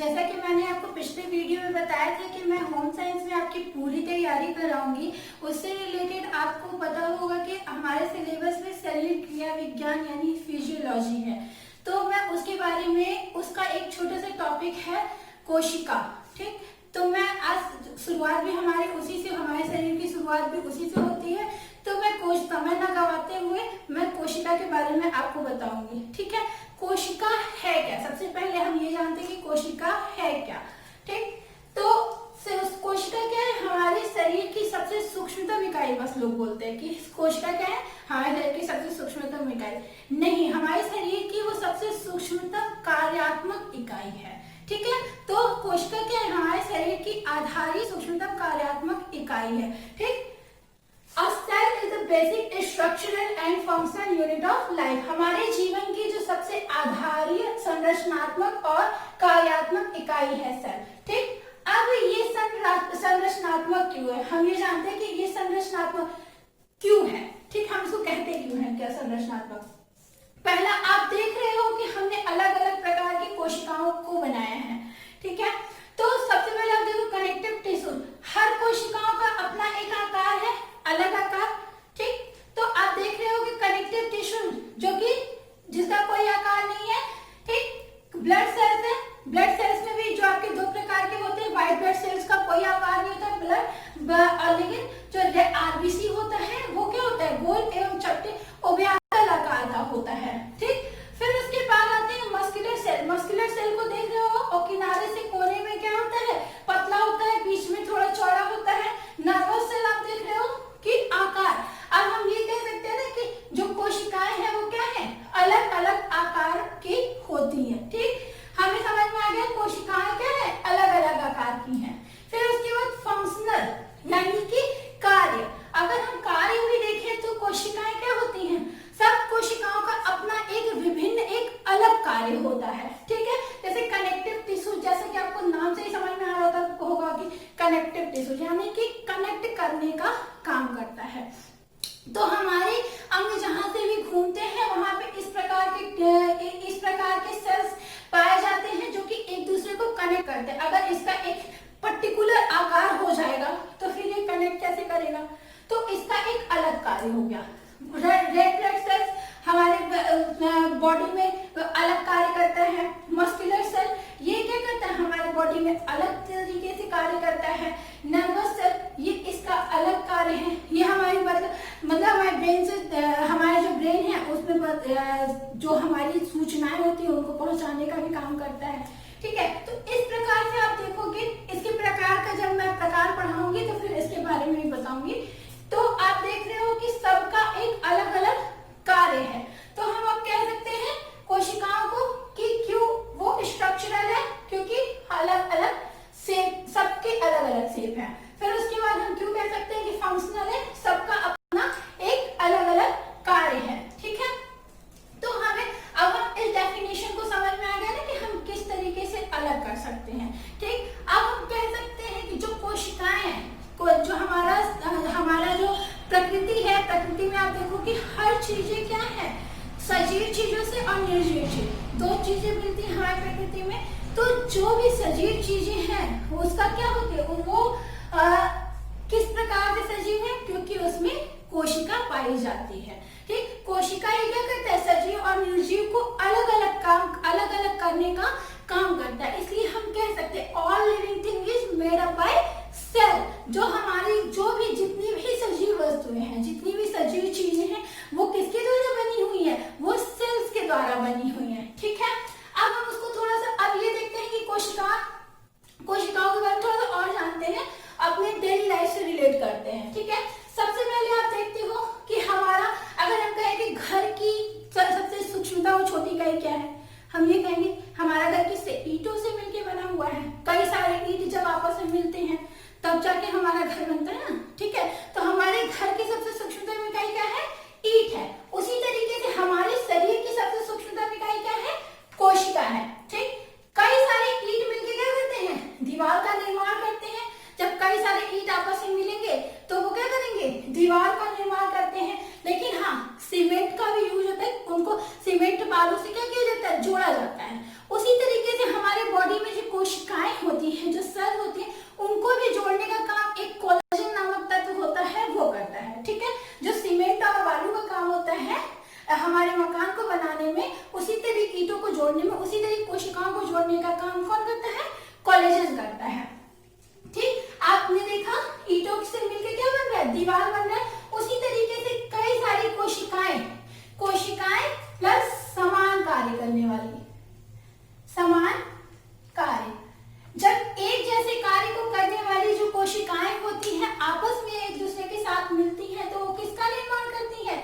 जैसा कि मैंने आपको पिछले वीडियो में बताया था कि मैं होम साइंस में आपकी पूरी तैयारी कराऊंगी। उससे रिलेटेड आपको पता होगा कि हमारे सिलेबस में शरीर क्रिया विज्ञान यानी फिजियोलॉजी है, तो मैं उसके बारे में उसका एक छोटा सा टॉपिक है कोशिका। ठीक, तो मैं आज शुरुआत भी हमारे उसी से, हमारे शरीर की शुरुआत भी उसी से होती है। तो मैं समय न गवाते हुए मैं कोशिका के बारे में आपको बताऊंगी। ठीक है, कोशिका है क्या? सबसे पहले हम ये जानते हैं कि कोशिका है क्या। ठीक, तो कोशिका क्या है? हमारे शरीर की सबसे सूक्ष्मतम इकाई। बस लोग बोलते हैं कि कोशिका क्या है, हमारे शरीर की सबसे सूक्ष्मतम इकाई। नहीं, हमारे शरीर की वो सबसे सूक्ष्मतम कार्यात्मक इकाई है। ठीक है, तो कोशिका क्या है? हमारे शरीर की आधारी सूक्ष्मतम कार्यात्मक इकाई है। ठीक, A cell is the basic structural and functional unit of life। हमारे जीवन की जो सबसे आधारीय संरचनात्मक और कार्यात्मक इकाई है सेल। ठीक, अब ये संरचनात्मक क्यों है? हम ये जानते हैं कि ये संरचनात्मक क्यों है। ठीक, हम इसको कहते क्यों है क्या संरचनात्मक? पहला, आप देख रहे हो कि हमने अलग अलग प्रकार की कोशिकाओं को बनाया है। ठीक है, तो सबसे पहले आप देखो कनेक्टिव टिश्यू। हर कोशिकाओं का अपना एक आकार है, अलग आकार। ठीक, तो आप देख रहे हो कि कनेक्टिव टिश्यू जो कि जिसका कोई आकार नहीं है। ठीक, ब्लड सेल्स है, ब्लड सेल्स में भी जो आपके दो प्रकार के होते हैं, व्हाइट ब्लड सेल्स का कोई आकार नहीं होता है ब्लड, लेकिन जो आरबीसी होता है वो क्या होता है? गोल एवं चपटे उभयताल आकार का होता है। ठीक, फिर उसके बाद आते हैं मस्कुलर सेल। मस्कुलर सेल को देख रहे हो और किनारे से कोने में क्या होता है? पतला होता है, बीच में थोड़ा चौड़ा होता है। नर्वस सेल आप देख रहे हो कि आकार। अब हम ये कह सकते हैं ना कि जो कोशिकाएं हैं वो क्या है? अलग अलग आकार की होती है। ठीक, हमें समझ में आ गया कोशिकाएं क्या है? अलग अलग आकार की हैं। फिर उसके बाद फंक्शनल यानी कि कार्य। अगर हम कार्य भी देखें तो कोशिकाएं क्या होती हैं? सब कोशिकाओं का अपना एक विभिन्न, एक अलग कार्य होता है। ठीक है, जैसे कनेक्टिव टिश्यू, जैसे कि आपको नाम से ही समझ में आ रहा होगा कि कनेक्टिव टिश्यू यानी कि कनेक्ट करने का काम करता है। तो हमारे अंग जहां से भी घूमते हैं वहां पे इस प्रकार के सेल्स पाए जाते हैं जो कि एक दूसरे को कनेक्ट करते हैं। अगर इसका एक पर्टिकुलर आकार हो जाएगा तो फिर ये कनेक्ट कैसे करेगा? तो इसका एक अलग कार्य हो गया। रेड ब्लड सेल्स हमारे बॉडी में अलग कार्य करता है। मस्कुलर सेल ये क्या करता है? हमारे बॉडी में अलग तरीके से कार्य करता है। नर्वस सेल ये इसका अलग कार्य है। ये हमारी मतलब हमारे ब्रेन से, हमारे जो ब्रेन है उसमें जो हमारी सूचनाएं होती है उनको पहुंचाने का भी काम करता है। ठीक है, तो इस प्रकार से आप देखोगे। इसके प्रकार का जब मैं प्रकार पढ़ाऊंगी तो फिर इसके बारे में भी बताऊंगी। तो आप देख रहे हो कि सबका एक अलग अलग कार्य है। तो हम अब कह सकते हैं कोशिकाओं को कि क्यों वो स्ट्रक्चरल है, क्योंकि अलग अलग शेप, सबके अलग अलग शेप है। फिर उसके बाद हम क्यों कह सकते हैं कि फंक्शनल है, सबका अपना एक अलग अलग कार्य है। ठीक है, तो हमें अब हम इस डेफिनेशन को समझ में आ गया ना कि हम किस तरीके से अलग कर सकते हैं। ठीक, अब हम कह सकते हैं कि जो कोशिकाएं हैं, जो हमारा जो प्रकृति है, प्रकृति में आप देखो कि हर चीजें क्या है? सजीव चीजों से और निर्जीव चीज, दो चीजें मिलती हैं हमारी प्रकृति में। तो जो भी सजीव चीजें हैं उसका क्या होती है? वो किस प्रकार से सजीव है? क्योंकि उसमें कोशिका पाई जाती है। ठीक, कोशिका ये क्या करता है? सजीव और निर्जीव को अलग अलग काम, अलग अलग करने का काम करता है। इसलिए हम कह सकते हैं all living thing is made up by cell. जो हमारी जो भी जितनी भी सजीव वस्तुएं हैं, जितनी भी सजीव चीजें हैं, वो किसके द्वारा बनी हुई है? वो सेल्स के द्वारा बनी हुई है। ठीक है, अब हम उसको थोड़ा सा अब ये देखते हैं कि कोशिकाओं के बारे में थोड़ा सा और जानते हैं, अपने डेली लाइफ से रिलेट करते हैं। ठीक है, सबसे पहले आप देखते हो कि हमारा, अगर हम कहें कि घर की सबसे सूक्ष्मता और छोटी इकाई क्या है, हम ये कहेंगे हमारा घर किससे? ईंटों से मिलकर बना हुआ है। कई सारे ईंट जब आपस में मिलते हैं तब जाके हमारा घर बनता है ना। ठीक है, तो हमारे घर की सबसे सूक्ष्मतम इकाई क्या है? ईंट है। उसी तरीके से हमारे शरीर की सबसे सूक्ष्मतम इकाई क्या है? कोशिका है। ठीक, कई सारे ईंट मिलकर क्या करते हैं? दीवार का निर्माण करते हैं। जब कई सारे ईंट आपस में मिलेंगे तो वो क्या करेंगे? दीवार का निर्माण करते हैं। लेकिन हाँ, सीमेंट का भी यूज होता है, उनको सीमेंट बालू से क्या किया जाता है? जोड़ा जाता है। उसी तरीके से हमारे बॉडी में जो कोशिका जोड़ने में, उसी तरीके कोशिकाओं को जोड़ने का काम कौन करता है? कोलेजन करता है। ठीक, आपने देखा ईंटों से मिलकर क्या बन रहा है? दीवार बन रहा है। उसी तरीके से कई सारी कोशिकाएं प्लस समान कार्य करने वाली, समान कार्य। जब एक जैसे कार्य को करने वाली जो कोशिकाएं होती हैं आपस में एक दूसरे के साथ मिलती हैं तो वो किसका निर्माण करती है?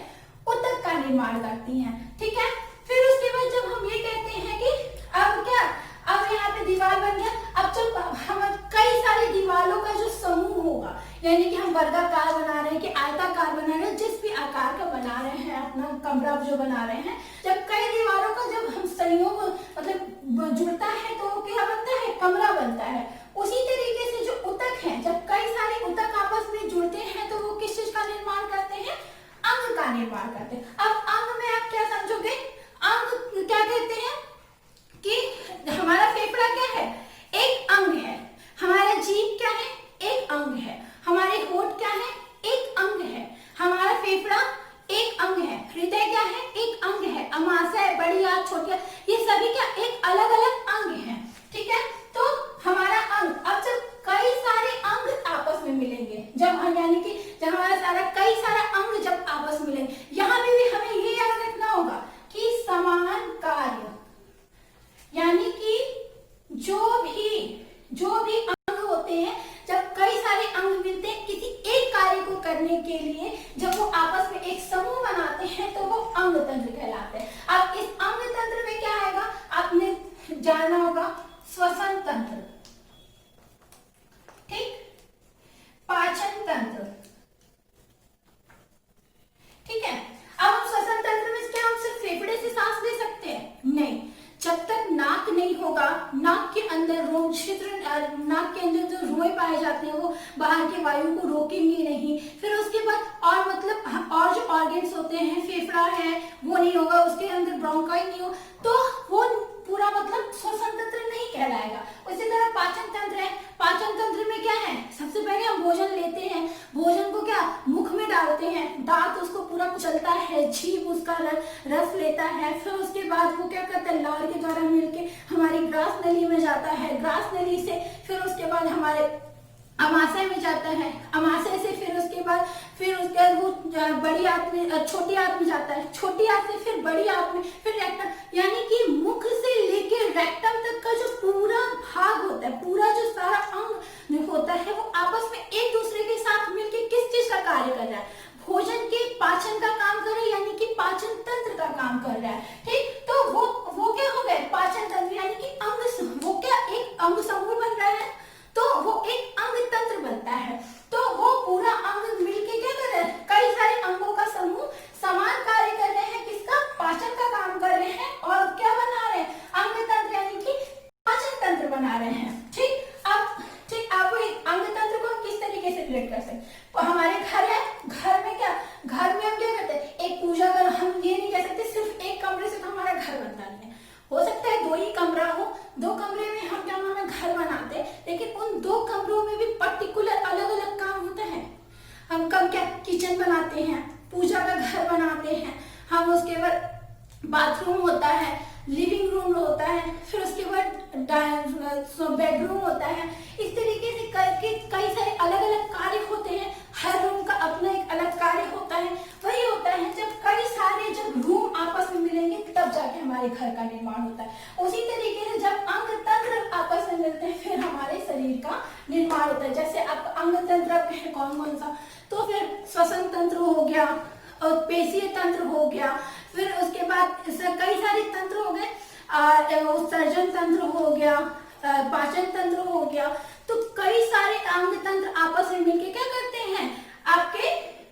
ऊतक का निर्माण करती हैं। ठीक है, फिर उसके बाद जब हम ये कहते हैं कि अब क्या, अब यहाँ पे दीवार बन गया, अब जब हम कई सारी दीवारों का जो समूह होगा, यानी कि हम वर्गाकार बना रहे हैं कि आयताकार बना रहे हैं, जिस भी आकार का बना रहे हैं अपना कमरा जो बना रहे हैं, जब कई दीवारों का जब हम संयोग मतलब जुड़ता है तो क्या बनता है? कमरा बनता है। उसी तरीके से जो ऊतक है, जब कई सारे ऊतक आपस में जुड़ते हैं तो वो किस चीज का निर्माण करते हैं? अंग का निर्माण करते हैं। अब अंग में आप क्या समझोगे? अंग क्या कहते हैं कि हमारा फेफड़ा क्या है? एक अंग है। हमारा जीभ क्या है? एक अंग है। हमारे होठ क्या है? एक अंग है। हमारा फेफड़ा एक अंग है। हृदय क्या है? एक अंग है। अमाशय, बड़ी आंत, छोटी आंत, ये सभी क्या एक अलग अलग अंग हैं। ठीक है, तो हमारा अंग, अब जब कई सारे अंग आपस में मिलेंगे, जब यानी कि जब हमारा सारा कई सारा अंग जब आपस में मिलेंगे, यहाँ पे भी हमें ये याद रखना होगा कि समान कार्य, यानी कि जो भी अंग होते हैं, जब कई सारे अंग मिलते हैं किसी एक कार्य को करने के लिए, जब वो आपस में एक समूह बनाते हैं तो वो अंग तंत्र कहलाते हैं। अब इस अंग तंत्र में क्या आएगा? आपने जानना होगा श्वसन तंत्र, ठीक, पाचन तंत्र। ठीक है, अब हम श्वसन तंत्र में क्या हम सिर्फ फेफड़े से सांस ले सकते हैं? नहीं, जब तक नाक नहीं होगा, नाक के अंदर रोम छिद्र, नाक के अंदर जो रोए पाए जाते हैं वो बाहर के वायु को रोकेंगे नहीं। फिर उसके बाद और मतलब और जो ऑर्गन्स होते हैं, फेफड़ा है वो नहीं होगा, उसके अंदर ब्रोंकाई नहीं हो, तो वो पूरा मतलब श्वसन तंत्र नहीं कहलाएगा। उसी तरह पाचन तंत्र है। पाचन तंत्र में क्या है? सबसे पहले हम भोजन लेते हैं, भोजन को क्या मुख में डालते हैं, दांत उसको पूरा कुचलता है, जीभ उसका रस लेता है, फिर उसके बाद वो क्या करता है? लार के द्वारा मिलके हमारी ग्रास नली में जाता है, ग्रास नली से फिर उसके बाद हमारे अमाशय में जाता है, अमाशय से फिर उसके बाद वो बड़ी आंत में, छोटी आंत में जाता है, छोटी आंत से फिर बड़ी आंत में, फिर रेक्टम, यानी कि मुख से लेके रेक्टम तक का जो पूरा भाग होता है, पूरा जो सारा अंग होता है वो आपस में एक दूसरे के साथ मिलके किस चीज का कार्य कर रहा है? भोजन के पाचन का काम कर रहा है, यानी कि पाचन तंत्र का काम कर रहा है। ठीक, तो वो क्या हो गए? पाचन तंत्र, यानी कि अंग, वो क्या एक अंग समूह बन रहा है तो वो एक अंग तंत्र बनता है। तो वो पूरा अंग मिलके क्या कर रहा है? कई सारे अंगों का समूह समान कार्य कर रहे हैं, किसका? पाचन का काम कर रहे हैं, और क्या बना रहे हैं? अंग तंत्र, यानी कि पाचन तंत्र बना रहे हैं। ठीक, आप एक अंग तंत्र को किस तरीके से रिलेट कर सकते हैं? तो हमारे घर है, घर में क्या, घर में हम क्या करते हैं? एक पूजा कर, हम ये नहीं कह सकते सिर्फ एक कमरे से तो हमारा घर बनता नहीं है, हो सकता है 2 ही कमरा हो, 2 कमरे में हम क्या नाम है घर बनाते हैं, लेकिन उन 2 कमरों में भी पर्टिकुलर अलग अलग काम होता है। हम कब क्या किचन बनाते हैं, पूजा का घर बनाते हैं, हम उसके बाद बाथरूम होता है, लिविंग रूम होता है, फिर उसके बाद बेडरूम होता है। इस तरीके से करके कई सारे अलग अलग कार्य होते हैं, हर रूम का अपना एक अलग कार्य होता है। वही होता है जब कई सारे जब रूम आपस में मिलेंगे तब जाके हमारे घर का निर्माण होता है। उसी तरीके से जब अंग तंत्र आपस में मिलते हैं फिर हमारे शरीर का निर्माण होता है। जैसे आप अंग तंत्र है कौन कौन सा, तो फिर श्वसन तंत्र हो गया और पेशीय तंत्र हो गया, फिर उसके बाद कई सारे तंत्र हो गए, उत्सर्जन तंत्र हो गया, पाचन तंत्र हो गया। तो कई सारे अंग तंत्र आपस में मिलकर क्या करते हैं? आपके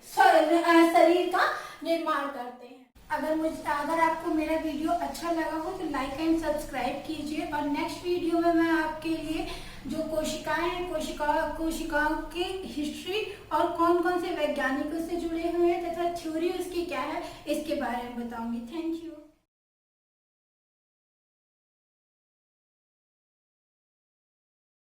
शरीर का निर्माण करते हैं। अगर आपको मेरा वीडियो अच्छा लगा हो तो लाइक एंड सब्सक्राइब कीजिए, और नेक्स्ट वीडियो में मैं आपके लिए जो कोशिकाएं हैं, कोशिकाओं की हिस्ट्री और कौन कौन से वैज्ञानिकों से जुड़े हुए हैं तथा थ्योरी उसकी क्या है इसके बारे में बताऊंगी। Thank you.